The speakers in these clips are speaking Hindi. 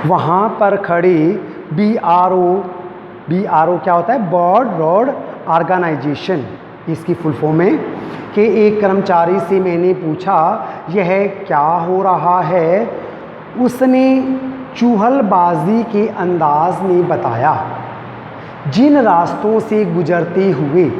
वहाँ पर खड़ी BRO क्या होता है? बोर्ड रोड ऑर्गेनाइजेशन, इसकी फुल फॉर्म है कि एक कर्मचारी से मैंने पूछा यह क्या हो रहा है। उसने चूहलबाजी के अंदाज में बताया, जिन रास्तों से गुजरते हुए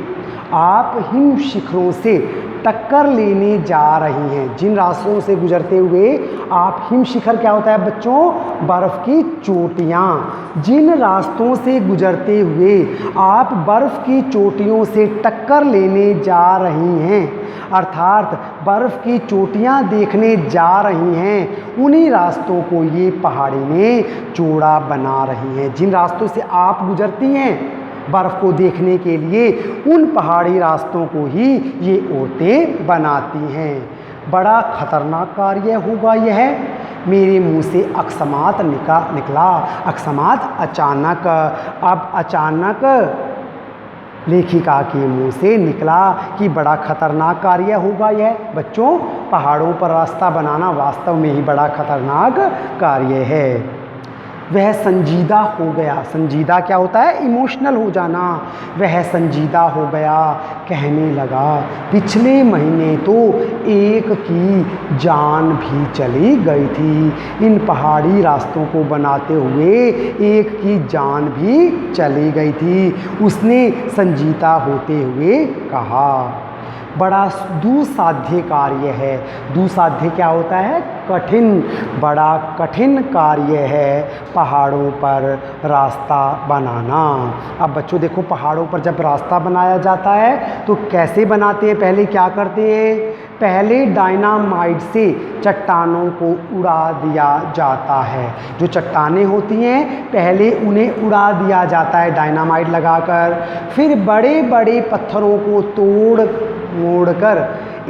आप हिम शिखरों से टक्कर लेने जा रही हैं। जिन रास्तों से गुजरते हुए आप हिम शिखर क्या होता है बच्चों? बर्फ़ की चोटियाँ। जिन रास्तों से गुजरते हुए आप बर्फ़ की चोटियों से टक्कर लेने जा रही हैं, अर्थात बर्फ़ की चोटियाँ देखने जा रही हैं, उन्हीं रास्तों को ये पहाड़ियाँ चौड़ा बना रही हैं। जिन रास्तों से आप गुजरती हैं बर्फ़ को देखने के लिए, उन पहाड़ी रास्तों को ही ये औरतें बनाती हैं। बड़ा खतरनाक कार्य होगा यह। मेरे मुंह से अकस्मात निकला। अकस्मात अचानक। अब अचानक लेखिका के मुंह से निकला कि बड़ा खतरनाक कार्य होगा यह। बच्चों, पहाड़ों पर रास्ता बनाना वास्तव में ही बड़ा खतरनाक कार्य है। वह संजीदा हो गया। संजीदा क्या होता है? इमोशनल हो जाना। वह संजीदा हो गया, कहने लगा, पिछले महीने तो एक की जान भी चली गई थी। इन पहाड़ी रास्तों को बनाते हुए एक की जान भी चली गई थी। उसने संजीदा होते हुए कहा। बड़ा दुस्साध्य कार्य है। दुस्साध्य क्या होता है? कठिन। बड़ा कठिन कार्य है पहाड़ों पर रास्ता बनाना। अब बच्चों देखो, पहाड़ों पर जब रास्ता बनाया जाता है तो कैसे बनाते हैं? पहले क्या करते हैं? पहले डायनामाइट से चट्टानों को उड़ा दिया जाता है। जो चट्टानें होती हैं पहले उन्हें उड़ा दिया जाता है डायनामाइट लगाकर। फिर बड़े बड़े पत्थरों को तोड़ मोड़कर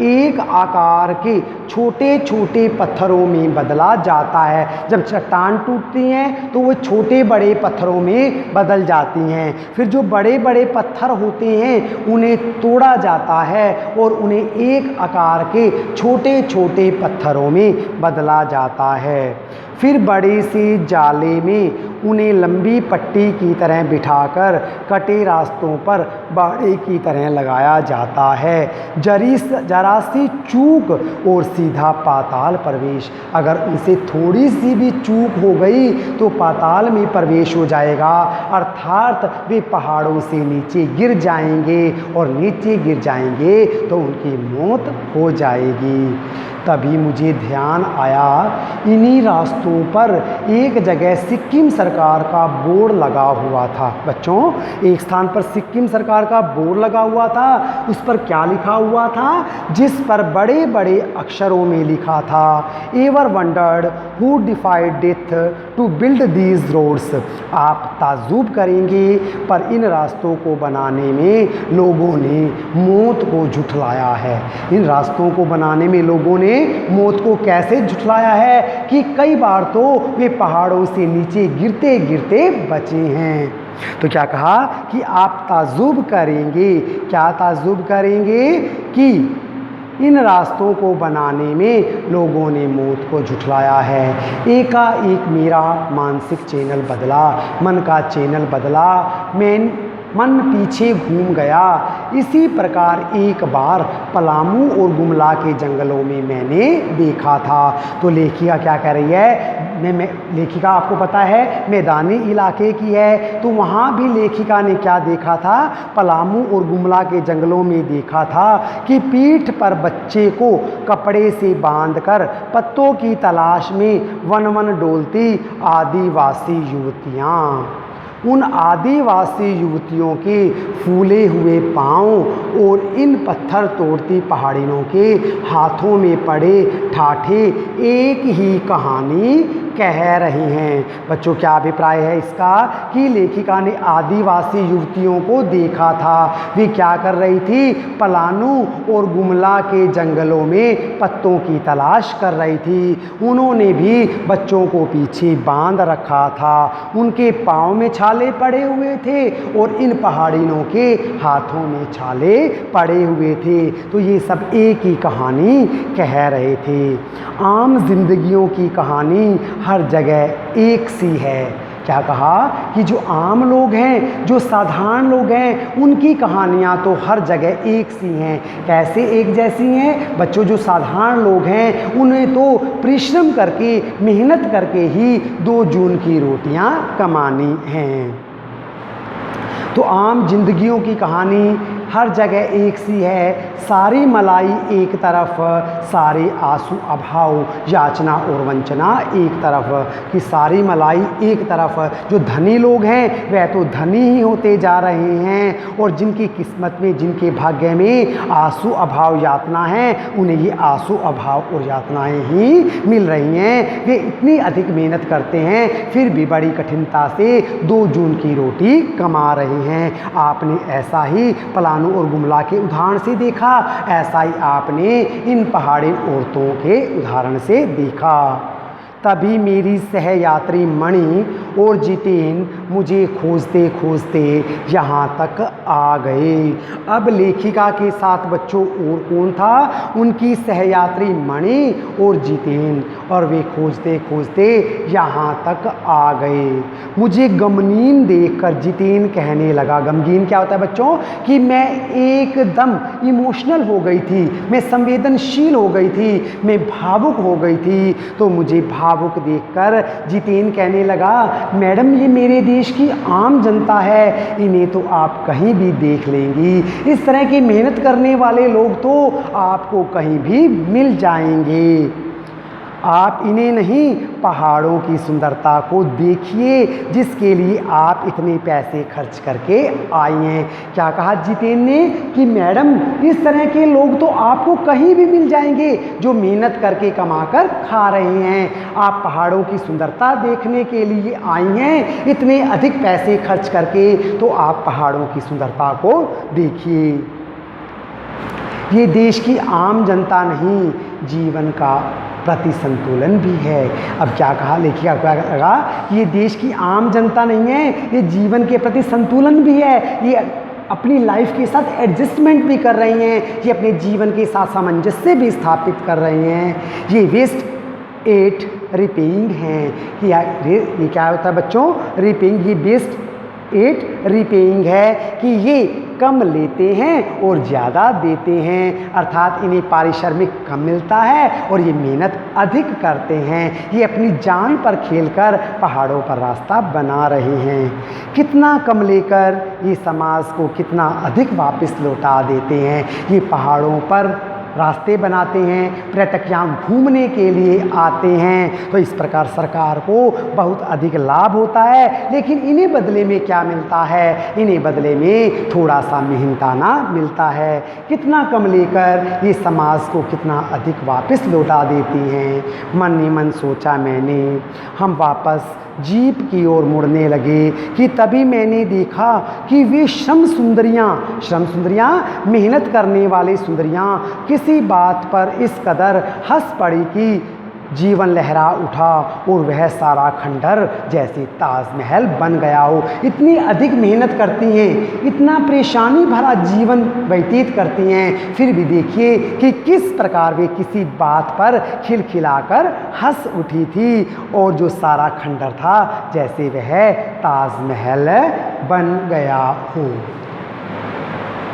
एक आकार के छोटे छोटे पत्थरों में बदला जाता है। जब चट्टान टूटती हैं तो वो छोटे बड़े पत्थरों में बदल जाती हैं। फिर जो बड़े बड़े पत्थर होते हैं उन्हें तोड़ा जाता है और उन्हें एक आकार के छोटे छोटे पत्थरों में बदला जाता है। फिर बड़े से जाले में उन्हें लंबी पट्टी की तरह बिठाकर कटे रास्तों पर बाड़े की तरह लगाया जाता है। जरा सी चूक और सीधा पाताल प्रवेश। अगर उनसे थोड़ी सी भी चूक हो गई तो पाताल में प्रवेश हो जाएगा, अर्थात वे पहाड़ों से नीचे गिर जाएंगे और नीचे गिर जाएंगे तो उनकी मौत हो जाएगी। तभी मुझे ध्यान आया, इन्हीं रास्तों पर एक जगह सिक्किम सरकार का बोर्ड लगा हुआ था। बच्चों, एक स्थान पर सिक्किम सरकार का बोर्ड लगा हुआ था। उस पर क्या लिखा हुआ था? जिस पर बड़े बड़े अक्षरों में लिखा था, ever wondered who defied death to build these roads. आप ताज्जुब करेंगे, पर इन रास्तों को बनाने में लोगों ने मौत को झुठलाया है। इन रास्तों को बनाने में लोगों ने मौत को कैसे झुठलाया है कि कई बार तो वे पहाड़ों से नीचे गिरते गिरते बचे हैं। तो क्या कहा कि आप ताज्जुब करेंगे। क्या ताज्जुब करेंगे? कि इन रास्तों को बनाने में लोगों ने मौत को झुठलाया है। एकाएक मेरा मानसिक चैनल बदला, मन का चैनल बदला। मन पीछे घूम गया। इसी प्रकार एक बार पलामू और गुमला के जंगलों में मैंने देखा था। तो लेखिका क्या कह रही है? लेखिका आपको पता है मैदानी इलाके की है, तो वहाँ भी लेखिका ने क्या देखा था? पलामू और गुमला के जंगलों में देखा था कि पीठ पर बच्चे को कपड़े से बांधकर पत्तों की तलाश में वन वन डोलती आदिवासी युवतियाँ। उन आदिवासी युवतियों के फूले हुए पाँव और इन पत्थर तोड़ती पहाड़ियों के हाथों में पड़े ठाठे एक ही कहानी कह रही हैं। बच्चों, क्या अभिप्राय है इसका? कि लेखिका ने आदिवासी युवतियों को देखा था। वे क्या कर रही थी? पलानू और गुमला के जंगलों में पत्तों की तलाश कर रही थी। उन्होंने भी बच्चों को पीछे बांध रखा था। उनके पाँव में छाले पड़े हुए थे और इन पहाड़ियों के हाथों में छाले पड़े हुए थे। तो ये सब एक ही कहानी कह रहे थे। आम जिंदगियों की कहानी हर जगह एक सी है। क्या कहा कि जो आम लोग हैं, जो साधारण लोग हैं, उनकी कहानियाँ तो हर जगह एक सी हैं। कैसे एक जैसी हैं बच्चों? जो साधारण लोग हैं उन्हें तो परिश्रम करके, मेहनत करके ही 2 जून की रोटियां कमानी हैं। तो आम जिंदगियों की कहानी हर जगह एक सी है। सारी मलाई एक तरफ, सारे आंसू अभाव, याचना और वंचना एक तरफ। कि सारी मलाई एक तरफ, जो धनी लोग हैं वह तो धनी ही होते जा रहे हैं, और जिनकी किस्मत में, जिनके भाग्य में आंसू अभाव यातना है, उन्हें ये आंसू अभाव और यातनाएं ही मिल रही हैं। वे इतनी अधिक मेहनत करते हैं फिर भी बड़ी कठिनता से 2 जून की रोटी कमा रहे हैं। आपने ऐसा ही पलानू और गुमला के उदाहरण से देखा, ऐसा ही आपने इन पहाड़ी औरतों के उदाहरण से देखा। तभी मेरी सहयात्री मणि और जितेन मुझे खोजते खोजते यहाँ तक आ गए। अब लेखिका के साथ बच्चों और कौन था? उनकी सहयात्री मणि और जितेन, और वे खोजते खोजते यहाँ तक आ गए। मुझे गमगीन देखकर जितेन कहने लगा, गमगीन क्या होता है बच्चों? कि मैं एकदम इमोशनल हो गई थी, मैं संवेदनशील हो गई थी, मैं भावुक हो गई थी। तो मुझे भावुक देखकर जितेन कहने लगा, मैडम ये मेरे देश की आम जनता है, इन्हें तो आप कहीं भी देख लेंगी। इस तरह की मेहनत करने वाले लोग तो आपको कहीं भी मिल जाएंगे। आप इन्हें नहीं, पहाड़ों की सुंदरता को देखिए जिसके लिए आप इतने पैसे खर्च करके आई हैं। क्या कहा जितेन ने? कि मैडम इस तरह के लोग तो आपको कहीं भी मिल जाएंगे जो मेहनत करके कमाकर खा रहे हैं। आप पहाड़ों की सुंदरता देखने के लिए आई हैं इतने अधिक पैसे खर्च करके, तो आप पहाड़ों की सुंदरता को देखिए। ये देश की आम जनता नहीं, जीवन का प्रति संतुलन भी है। अब क्या कहा लेखिका? क्या लगा? ये देश की आम जनता नहीं है, ये जीवन के प्रति संतुलन भी है। ये अपनी लाइफ के साथ एडजस्टमेंट भी कर रही हैं, ये अपने जीवन के साथ सामंजस्य भी स्थापित कर रही हैं। ये वेस्ट एट रिपेइंग हैं। कि ये क्या होता है बच्चों? रिपेइंग। ये वेस्ट एट रिपेइंग है कि ये कम लेते हैं और ज़्यादा देते हैं, अर्थात इन्हें पारिश्रमिक कम मिलता है और ये मेहनत अधिक करते हैं। ये अपनी जान पर खेलकर पहाड़ों पर रास्ता बना रहे हैं। कितना कम लेकर ये समाज को कितना अधिक वापस लौटा देते हैं। ये पहाड़ों पर रास्ते बनाते हैं, पर्यटक यहाँ घूमने के लिए आते हैं, तो इस प्रकार सरकार को बहुत अधिक लाभ होता है। लेकिन इन्हें बदले में क्या मिलता है? इन्हें बदले में थोड़ा सा मेहनताना मिलता है। कितना कम लेकर ये समाज को कितना अधिक वापस लौटा देती हैं। मन ही मन सोचा मैंने। हम वापस जीप की ओर मुड़ने लगे कि तभी मैंने देखा कि वे श्रम सुंदरियाँ मेहनत करने वाली सुंदरियाँ किसी बात पर इस कदर हंस पड़ी कि जीवन लहरा उठा और वह सारा खंडर जैसे ताजमहल बन गया हो। इतनी अधिक मेहनत करती हैं, इतना परेशानी भरा जीवन व्यतीत करती हैं, फिर भी देखिए कि किस प्रकार वे किसी बात पर खिलखिलाकर हंस उठी थी, और जो सारा खंडर था जैसे वह ताजमहल बन गया हो।